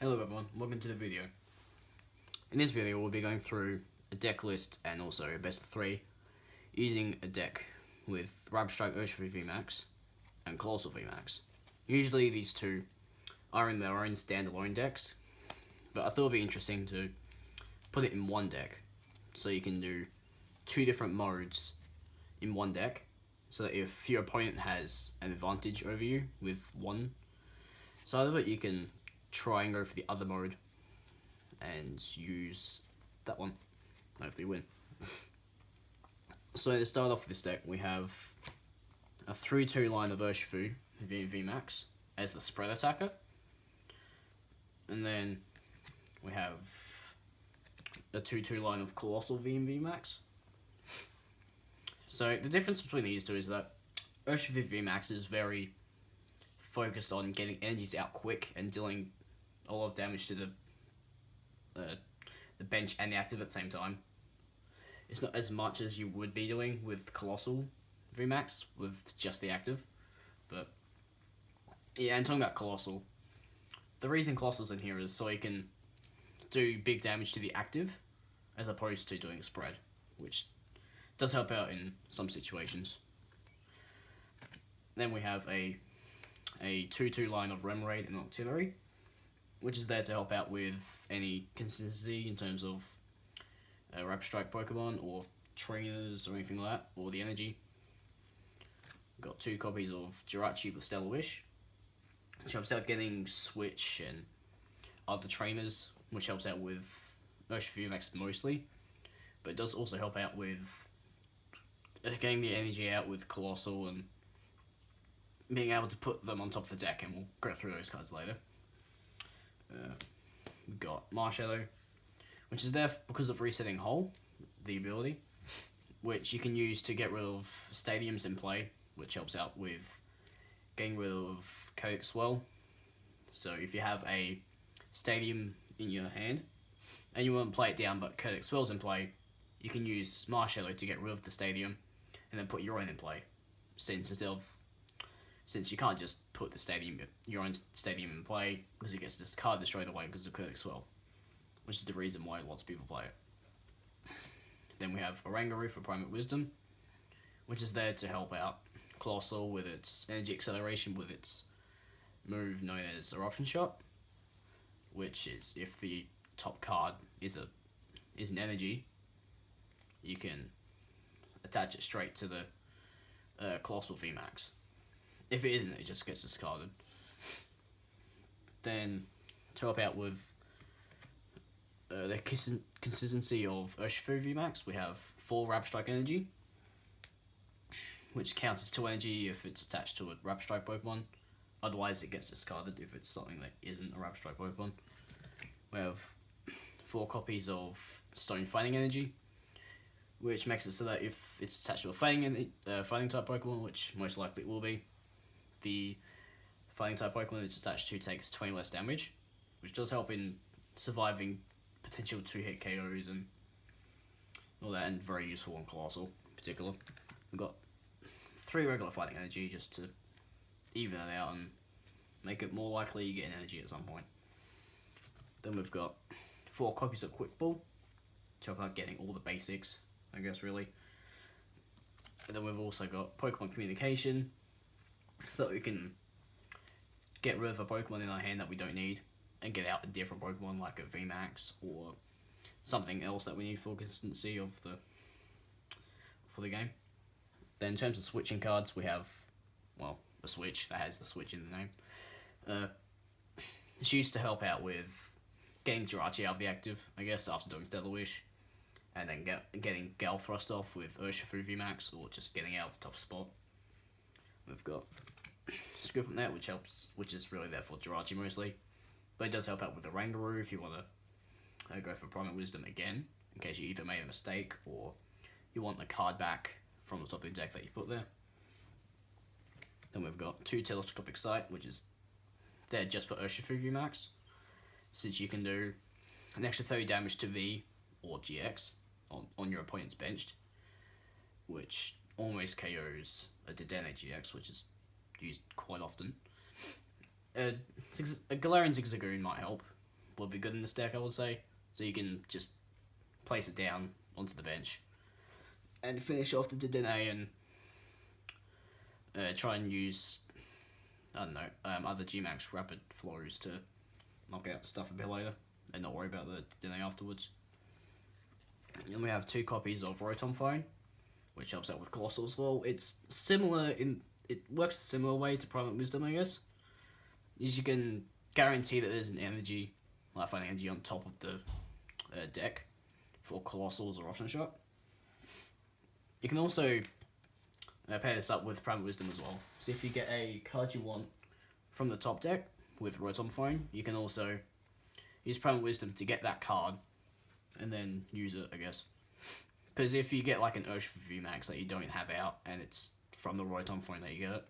Hello everyone, welcome to the video. In this video we'll be going through a deck list and also a best of 3 using a deck with Archetype Urshifu VMAX and Coalossal VMAX. Usually these two are in their own standalone decks, but I thought it would be interesting to put it in one deck so you can do 2 different modes in one deck, so that if your opponent has an advantage over you with one side of it, you can try and go for the other mode and use that one. Hopefully win. So to start off with this deck, we have a 3-2 line of Urshifu VMAX as the spread attacker, and then we have a 2-2 line of Coalossal VMAX. So the difference between these two is that Urshifu VMAX is very focused on getting energies out quick and dealing a lot of damage to the bench and the active at the same time. It's not as much as you would be doing with Coalossal VMAX with just the active, but yeah. And talking about Coalossal, the reason Coalossal's in here is so you can do big damage to the active as opposed to doing a spread, which does help out in some situations. Then we have a 2-2 line of Remoraid and Artillery, which is there to help out with any consistency in terms of Rapid Strike Pokemon or trainers or anything like that, or the energy. We've got 2 copies of Jirachi with Stellar Wish, which helps out getting Switch and other trainers, which helps out with Urshifu VMAX mostly, but it does also help out with getting the energy out with Coalossal and being able to put them on top of the deck, and we'll go through those cards later. We've got Marshadow, which is there because of resetting Hull, the ability, which you can use to get rid of stadiums in play, which helps out with getting rid of Chaotic Swell. So if you have a stadium in your hand and you want to play it down but Chaotic Swell's in play, you can use Marshadow to get rid of the stadium and then put your own in play, since you can't just put your own stadium in play, because it gets this card destroyed away because of Chaotic Swell, which is the reason why lots of people play it. Then we have Oranguru for Primate Wisdom, which is there to help out Coalossal with its energy acceleration with its move known as Eruption Shot, which is if the top card is an energy, you can attach it straight to the Coalossal VMAX. If it isn't, it just gets discarded. Then, to help out with the consistency of Urshifu VMAX, we have 4 Rapid Strike energy, which counts as 2 energy if it's attached to a Rapid Strike Pokemon. Otherwise, it gets discarded if it's something that isn't a Rapid Strike Pokemon. We have 4 copies of Stone Fighting energy, which makes it so that if it's attached to a fighting type Pokemon, which most likely it will be, the fighting type Pokemon it's attached to takes 20 less damage, which does help in surviving potential 2-hit KOs and all that, and very useful on Coalossal in particular. We've got 3 regular fighting energy just to even it out and make it more likely you get an energy at some point. Then we've got 4 copies of Quick Ball to help out getting all the basics, I guess, really. And then we've also got Pokemon Communication, so that we can get rid of a Pokemon in our hand that we don't need and get out a different Pokemon like a VMAX or something else that we need for consistency of for the game. Then in terms of switching cards, we have, well, a Switch that has the Switch in the name. It's used to help out with getting Jirachi out of the active, I guess, after doing Stellar Wish, and then getting Gale Thrust off with Urshifu VMAX, or just getting out of the top spot. We've got Scoop on that, which is really there for Jirachi mostly, but it does help out with the Oranguru if you want to go for Primate Wisdom again, in case you either made a mistake or you want the card back from the top of the deck that you put there. Then we've got 2 Telescopic Sight, which is there just for Urshifu VMAX, since you can do an extra 30 damage to V or GX on your opponent's benched, which almost KOs a Dedenne GX, which is used quite often. A Galarian Zigzagoon might help would be good in this deck, I would say. So you can just place it down onto the bench and finish off the Dedenne and try and use, I don't know, other VMAX rapid flows to knock out stuff a bit later and not worry about the Dedenne afterwards. And we have 2 copies of Rotom Phone, which helps out with Coalossal as well. It's similar it works a similar way to Private Wisdom, I guess. Is you can guarantee that there's an energy, life fighting energy on top of the deck for Coalossals or Option Shot. You can also pair this up with Private Wisdom as well. So if you get a card you want from the top deck with Rotom Phone, you can also use Private Wisdom to get that card and then use it, I guess. Because if you get like an Urshifu VMAX that you don't have out and it's from the Rotom Phone that you get it,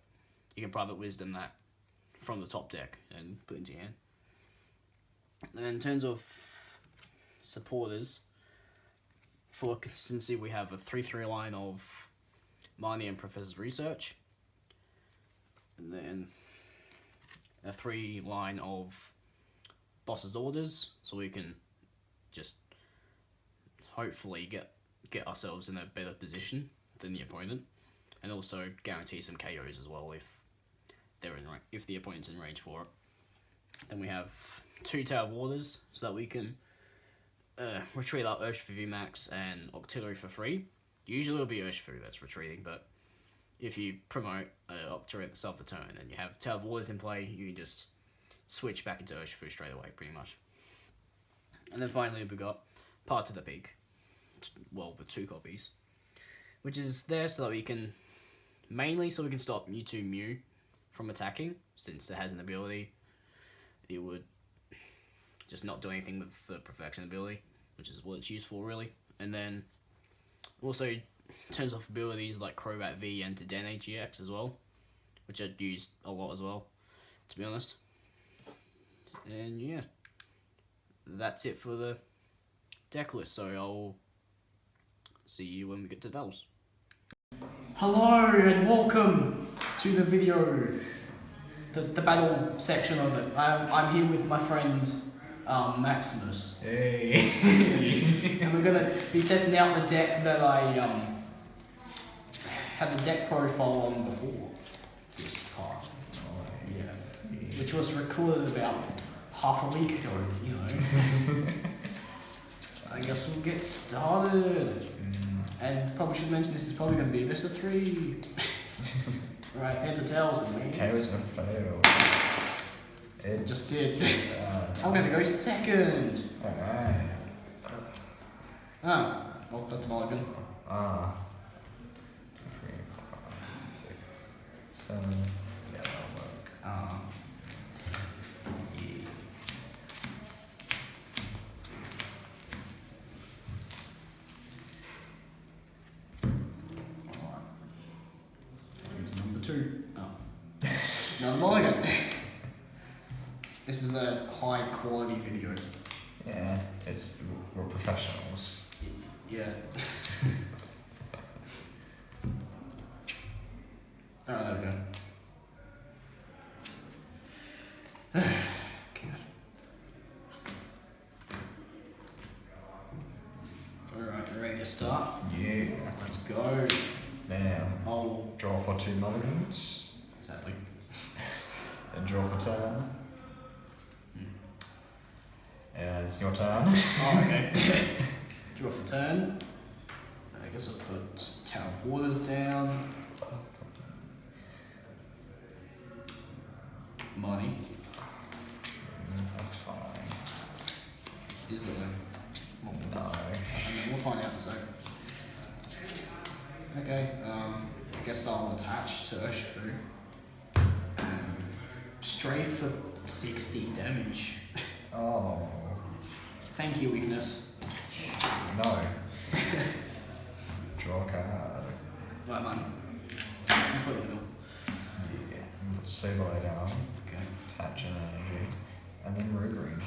you can Private Wisdom that from the top deck and put it into your hand. And in terms of supporters, for consistency we have a 3-3 line of Marnie and Professor's Research, and then a 3 line of Boss's Orders, so we can just hopefully get ourselves in a better position than the opponent, and also guarantee some KOs as well if the opponent's in range for it. Then we have 2 Tower Warders, so that we can retreat our Urshifu VMAX and Octillery for free. Usually it'll be Urshifu that's retreating, but if you promote Octillery at the start of the turn and you have Tower Warders in play, you can just switch back into Urshifu straight away, pretty much. And then finally we got Path to the Peak, well, with 2 copies, which is there so that we can, mainly so we can stop Mewtwo Mew from attacking, since it has an ability. It would just not do anything with the Perfection ability, which is what it's used for, really. And then also in terms of abilities like Crobat V and Dedenne GX as well, which I'd use a lot as well, to be honest. And yeah, that's it for the deck list, so I'll see you when we get to the battles. Hello and welcome to the video, the battle section of it. I'm here with my friend Maximus. Hey. And we're gonna be testing out the deck that I had the deck profile on before this time. Oh, Yeah. Which was recorded about half a week ago, you know. I guess we'll get started. And probably should mention this is probably going to be best of 3. Right, heads or tails, man. Tails and fail. It just did. I'm going to go second. Alright. Well, that's Mulligan. 3, 4, 5, 6, 7. Yeah, that'll work. Yeah. Number 2. No, Mulligan. This is a high quality video. Yeah, we're professionals. Yeah. Alright, there we go. Alright, you ready to start? Yeah. Let's go. Now, I'll draw for 2 mulligans. sadly. And draw for turn. And it's your turn. Oh, okay. Draw for turn. I guess I'll put Tower Waters down. Money. That's fine. Is it? No. I mean, we'll find out so. Okay, I guess I'll attach to Urshifu. Stray for 60 damage. Oh. Thank you, weakness. No. Draw a card. Right, man. You put it in the middle. Yeah. Put Sableye down. Okay. Attach an energy. And then Ring.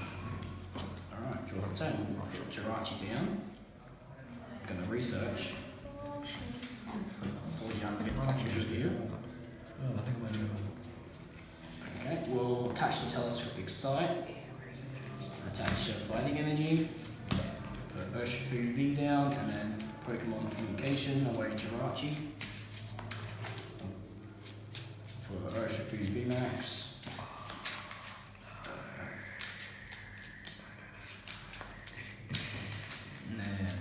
Alright, draw a turn. I'll put Jirachi down. I'm gonna research. Before you have to get such a good deal. Oh, I think I'm gonna Okay, we'll attach the telescopic sight. Attach position away Jirachi for Urshifu VMAX. And then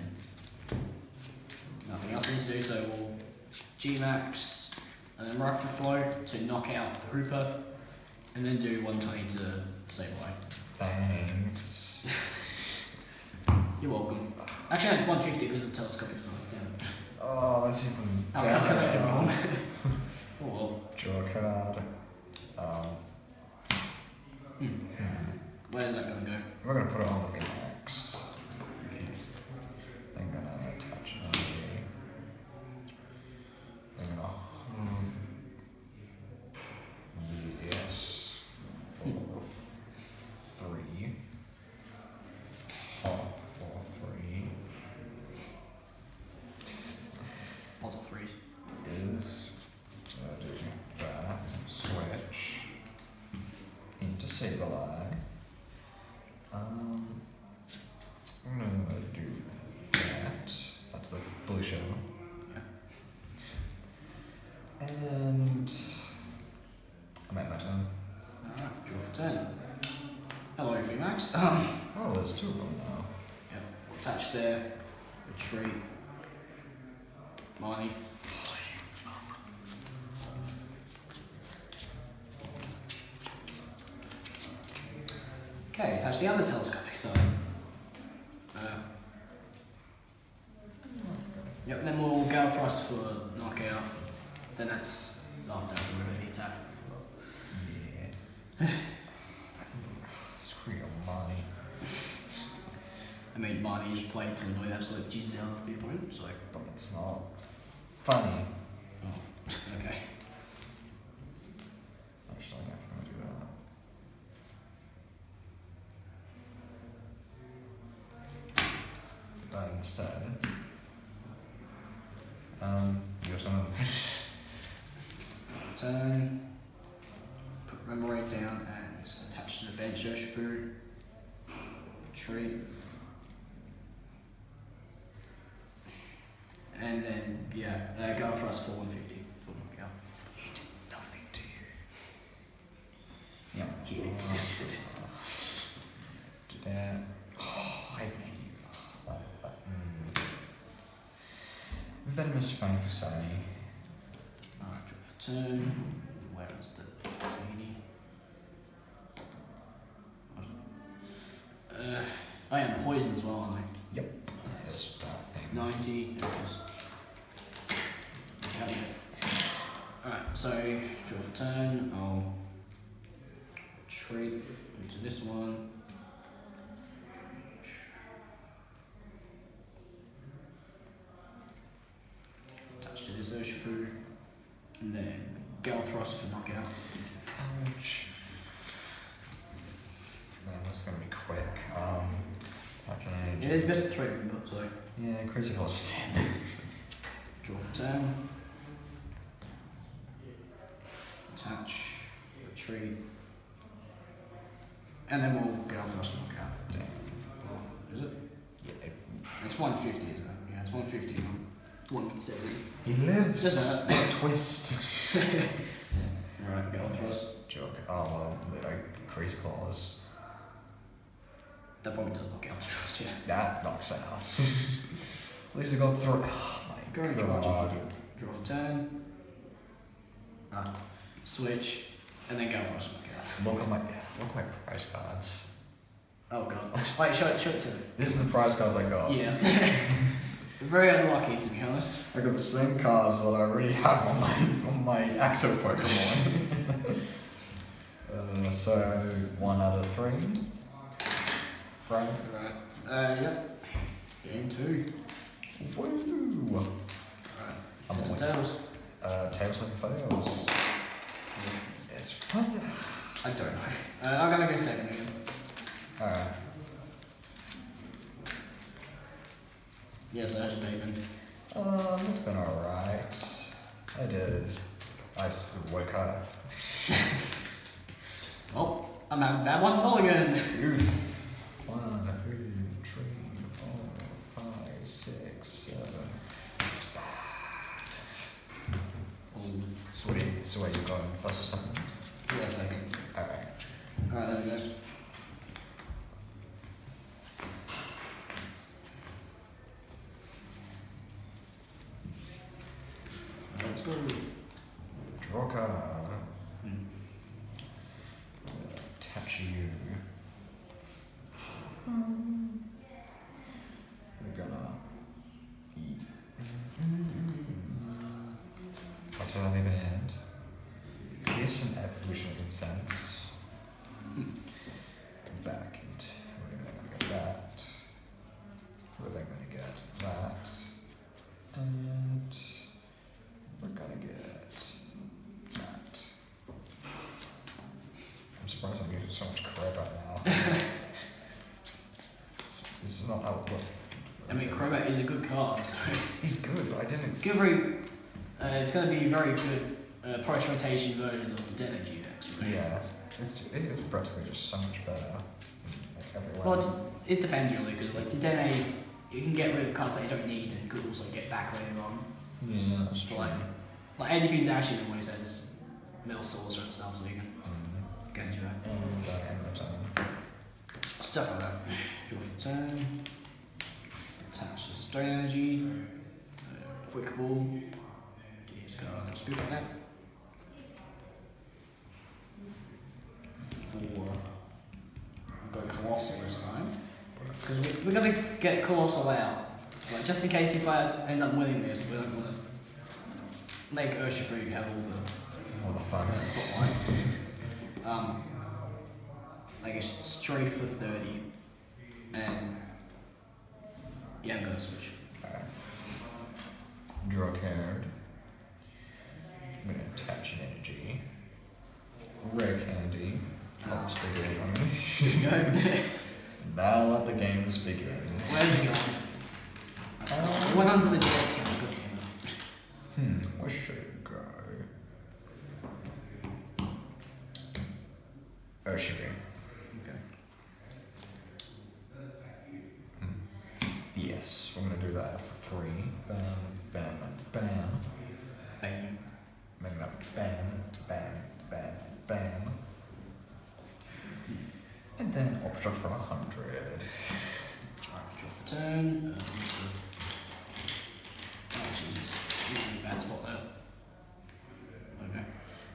nothing else to do, so we'll G-Max and then Rapid Flow to knock out Hooper, and then do 120 to stay away. Thanks. You're welcome. Actually, it's 150 because the telescopic stuff. Damn. Oh, that's even How can I go wrong? Oh well. Draw a card. Where's that gonna go? We're gonna put it on the VMAX. Then gonna attach energy. Then gonna yes. 3. Hot 4-3 Lots of threes. is do that. Switch into Saber Lag. I'm gonna do that. That's the blue shell. Yeah. And I'm at my turn. Alright, draw 10. Hello, VMAX. Oh, there's 2 of them now. Yep. Attach there. Retreat. Money. Okay, attach the other telescopic side. Yep, then we'll go across for knockout. Then that's after the attack. Yeah. Screw your money. I mean, Marty is playing to annoy the absolute Jesus out of the opponent, so. But it's not funny. Oh, okay. Actually, I'm gonna do that. That instead. You're some. Turn. Put Remoraid down and attach to the bench Urshifu. Retreat. And then, yeah, go for us for 150. For knockout. He did nothing to you. Yeah, he existed. Do that. Oh, I hate you. Venomous Fang to say. Alright, draw for turn. Where is the meaning? I am poison as well, aren't I? Yep. Yes, that thing. 90. Alright, so draw for turn. I'll retreat into this one. Attach to this Urshifu. And then Gale Thrust for knockout. Ouch. Man, this is gonna be quick. It is best of 3, remember, so. Yeah, Crazy Horse for 10. Draw for turn. Attach. Retreat. And then we'll Gale Thrust and knockout. Damn. Is it? Yeah. It's 150, isn't it? Yeah, it's 150. 170. He lives. Does that? What a twist. Alright, Gale Thrust. Joke. Oh well, Crazy Claws. That probably does knock out Thrust, yeah. That knocks out. At least he got 3. Oh my Go god. Draw a turn. Switch. And then Gale Thrust and knockout. Look at my prize cards. Oh god. Wait, show it to me. This is the prize cards I got. Yeah. Very unlucky, to be honest. I got the same cards that I already have on my active Pokemon. So 1 out of 3. Frank. Right. Yep. Game 2. Woo! Alright. I'm Heads or on tails? Tails never fails. It's fun. I don't know. I'm gonna go second again. Alright. Yes, I had a Damon. It's been alright. I woke up. Oh, I'm having that one mulligan. 1, 2, 3, 4, 5, 6, 7. It's bad. We're gonna eat. What do I leave in hand? Yes, an evolution of incense. Back and we're gonna get that. We're then gonna get that. And we're gonna get that. I'm surprised I'm using so much crap right now. This is not how it works. I mean, Crobat is a good card. So He's good, but I didn't. it's going to be very good post-rotation version of the Energy, actually. Yeah, it's practically just so much better. Like everywhere. Well, it depends really, because like Dedenne, you can get rid of cards that you don't need, and you could also get back later on. Yeah, that's true. Like ADP's actually always says middle sorcerer and stuff, so you can get into it. And I am return. Stuff like that. Draw for turn. Attach the Stone Energy. Quick ball. Just go and scoop like that. Go Coalossal this time. Because we're going to get Coalossal out. Like, just in case if I end up winning this, we don't want to make Urshifu have all the fun. Spotlight. I guess straight for 30. And yeah, I'm going to switch. Alright. Draw a card. I'm going to attach an energy. Rare candy. Let's begin. Now let the games begin. Where's it going? It went under the desk. Where should it go? Urshifu. Okay. Yes, we're gonna do that for free. Bam, bam, bam. Bam. Bam, bam, bam, bam, bam. And then obstruct for 100. Alright, draw for turn. Oh jeez, bad spot there. Okay.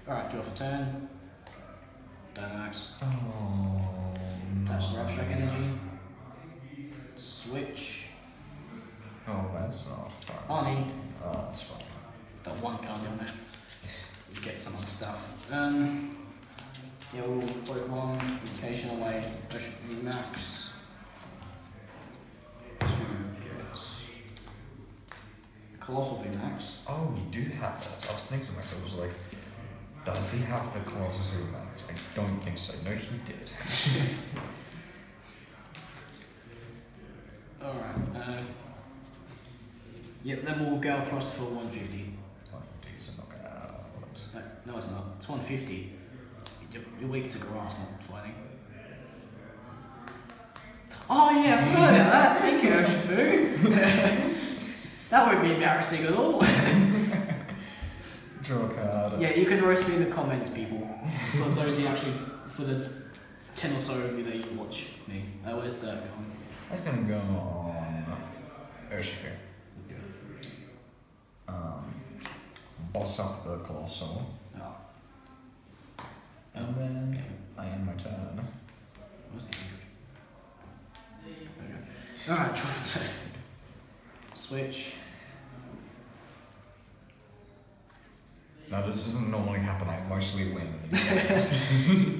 Alright, draw for turn. VMAX. Attach the abstract energy. Switch. Oh, that's not fun. Arnie. Oh, that's fine. Got one card in there. Get some other stuff. Yeah, we'll Pokemon, Education away, VMAX. To get Coalossal VMAX. Oh, we do have that. I was thinking to myself, I was like, does he have the Coalossal VMAX? I don't think so. No, he did. Alright, yep, then we'll go across for 150. Oh, decent knockout. No, it's not. It's 150. You're weak to grass, not fighting. Oh yeah, I forgot about that. Thank you, Urshifu. That won't be embarrassing at all. Draw a card. Yeah, you can roast me in the comments, people. For those who actually, for the 10 or so of you that you watch me. Where's that going? That's gonna go on Urshifu. Okay. Boss up the Coalossal. Oh. And then I end my turn. What's the English? Okay. Alright, try to switch. Now this doesn't normally happen, I mostly win.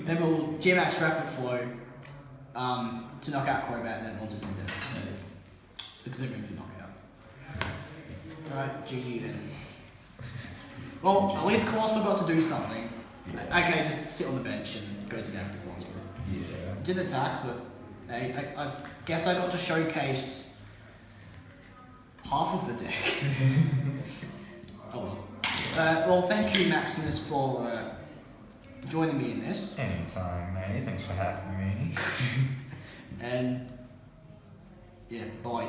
Then we'll VMAX Rapid Flow to knock out Crobat and then onto Tinder. So, 6 to knock out. Alright, GG then. Well, at least Coalossal got to do something. Yeah. Okay, just sit on the bench and go to the active ones. Yeah. Did attack, but I guess I got to showcase half of the deck. Oh well. Well, thank you, Maximus, for joining me in this. Anytime, mate. Thanks for having me. And yeah, bye.